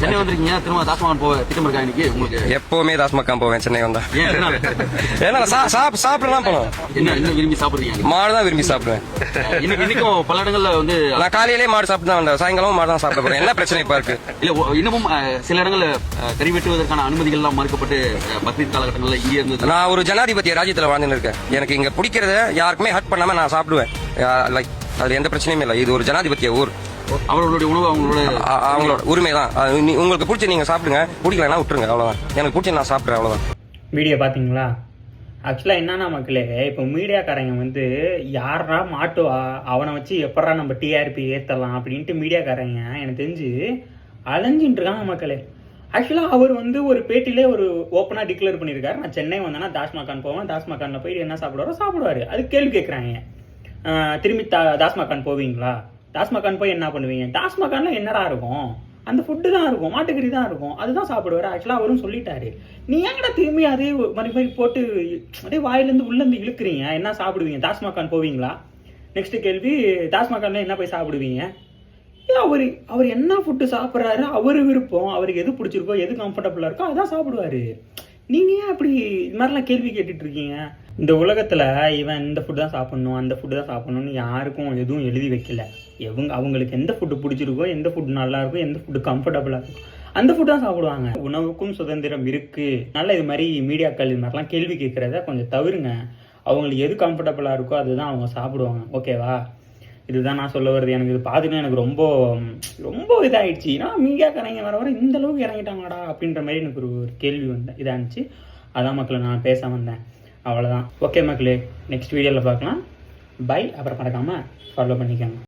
சென்னை வந்திருக்கீங்க, திரும்ப தாஸ்மகான் போக திட்டம் இருக்கா இன்னைக்கு உங்களுக்கு? எப்பவுமே தாஸ்மகான் போவேன் சென்னை வந்தா. ஏன்னா சாப்பிடலாம் போனோம். என்ன விரும்பி சாப்பிடுறீங்க? மாடு தான் விரும்பி சாப்பிடுவேன். இன்னைக்கும் பல இடங்கள்ல வந்து நான் காலையிலேயே மாடு சாப்பிட்டு தான் வந்தேன், சாயங்காலமும் மாடு தான் சாப்பிட போறேன். என்ன பிரச்சனை இப்ப இருக்கு? இல்ல இன்னமும் சில இடங்கள்ல கறி வெட்டுவதற்கான அனுமதிகள் எல்லாம் மறுக்கப்பட்டு பக்ரீத் காலகட்டங்கள்ல இங்கே இருந்தது. நான் ஒரு ஜனாதிபதி ராஜ்யத்துல வாழ்ந்துன்னு இருக்கேன். எனக்கு இங்க பிடிக்கிறத யாருக்குமே ஹர்ட் பண்ணாம நான் சாப்பிடுவேன். லைக் அது எந்த பிரச்சனையும் இல்லை. இது ஒரு ஜனாதிபதிய ஊர். அவர்களுடைய உணவு அவங்களோட உரிமை தான். உங்களுக்கு பிடிச்ச நீங்க சாப்பிடுங்க, பிடிக்கலன்னா விட்டுருங்க, அவ்வளவுதான். எனக்கு பிடிச்ச நான் சாப்பிடுறேன், அவ்வளவுதான். வீடியோ பாத்தீங்களா? ஆக்சுவலா என்னன்னா மக்களே, இப்போ மீடியாக்காரங்க வந்து யாரா மாட்டுவா அவனை வச்சு எப்படா நம்ம டிஆர்பி ஏத்தலாம் அப்படின்ட்டு மீடியாக்காரங்க எனக்கு தெரிஞ்சு அலைஞ்சிட்டு இருக்காங்க மக்களே. ஆக்சுவலா அவர் வந்து ஒரு பேட்டிலே ஒரு ஓப்பனா டிக்ளேர் பண்ணியிருக்காரு, நான் சென்னை வந்தேன்னா தாஸ்மகான் போவேன், தாஸ்மகான்ல போயிட்டு என்ன சாப்பிடுவாரு. அது கேள்வி கேட்குறாங்க. திரும்பி தாஸ்மகான் போவீங்களா? தாஸ்மகான் போய் என்ன பண்ணுவீங்க? தாஸ்மகான்ல என்னடா இருக்கும்? அந்த ஃபுட்டு தான் இருக்கும், மாட்டுக்கறி தான் இருக்கும், அதுதான் சாப்பிடுவாரு. ஆக்சுவலாக அவரும் சொல்லிட்டாரு. நீ ஏங்கடா திரும்பி அதே மாதிரி போட்டு அப்படியே வாயிலேருந்து உள்ளேருந்து இழுக்கிறீங்க? என்ன சாப்பிடுவீங்க? தாஸ்மகான் போவீங்களா? நெக்ஸ்ட் கேள்வி, தாஸ்மகான்ல என்ன போய் சாப்பிடுவீங்க? அவர் என்ன ஃபுட்டு சாப்பிட்றாரு, அவர் விருப்பம், அவருக்கு எது பிடிச்சிருக்கோ, எது கம்ஃபர்டபுளாக இருக்கோ அதான் சாப்பிடுவாரு. நீங்க ஏன் அப்படி இது மாதிரிலாம் கேள்வி கேட்டுட்டு இருக்கீங்க? இந்த உலகத்துல இவன் இந்த ஃபுட்டு தான் சாப்பிடணும், அந்த ஃபுட்டு தான் சாப்பிடணும்னு யாருக்கும் எதுவும் எழுதி வைக்கல. அவங்களுக்கு எந்த ஃபுட்டு பிடிச்சிருக்கோ, எந்த ஃபுட்டு நல்லா இருக்கும், எந்த ஃபுட்டு கம்ஃபர்டபுளா இருக்கும், அந்த ஃபுட்டு தான் சாப்பிடுவாங்க. உணவுக்கும் சுதந்திரம் இருக்கு. நல்ல இது மாதிரி மீடியாக்கள் இது மாதிரிலாம் கேள்வி கேட்கறத கொஞ்சம் தவிருங்க. அவங்களுக்கு எது கம்ஃபர்டபுளா இருக்கோ அதுதான் அவங்க சாப்பிடுவாங்க. ஓகேவா? இதுதான் நான் சொல்ல வருது. எனக்கு இது பார்த்துட்டு எனக்கு ரொம்ப ரொம்ப இதாகிடுச்சு. ஏன்னா மீடியாக்காரங்க வர இந்த அளவுக்கு இறங்கிட்டாங்கடா அப்படின்ற மாதிரி எனக்கு ஒரு கேள்வி இதாகிடுச்சு. அதான் மக்களை நான் பேச வந்தேன். அவ்வளோதான். ஓகே மக்களே, நெக்ஸ்ட் வீடியோவில் பார்க்கலாம். பை. அப்புறம் மறக்காமல் ஃபாலோ பண்ணிக்கோங்க.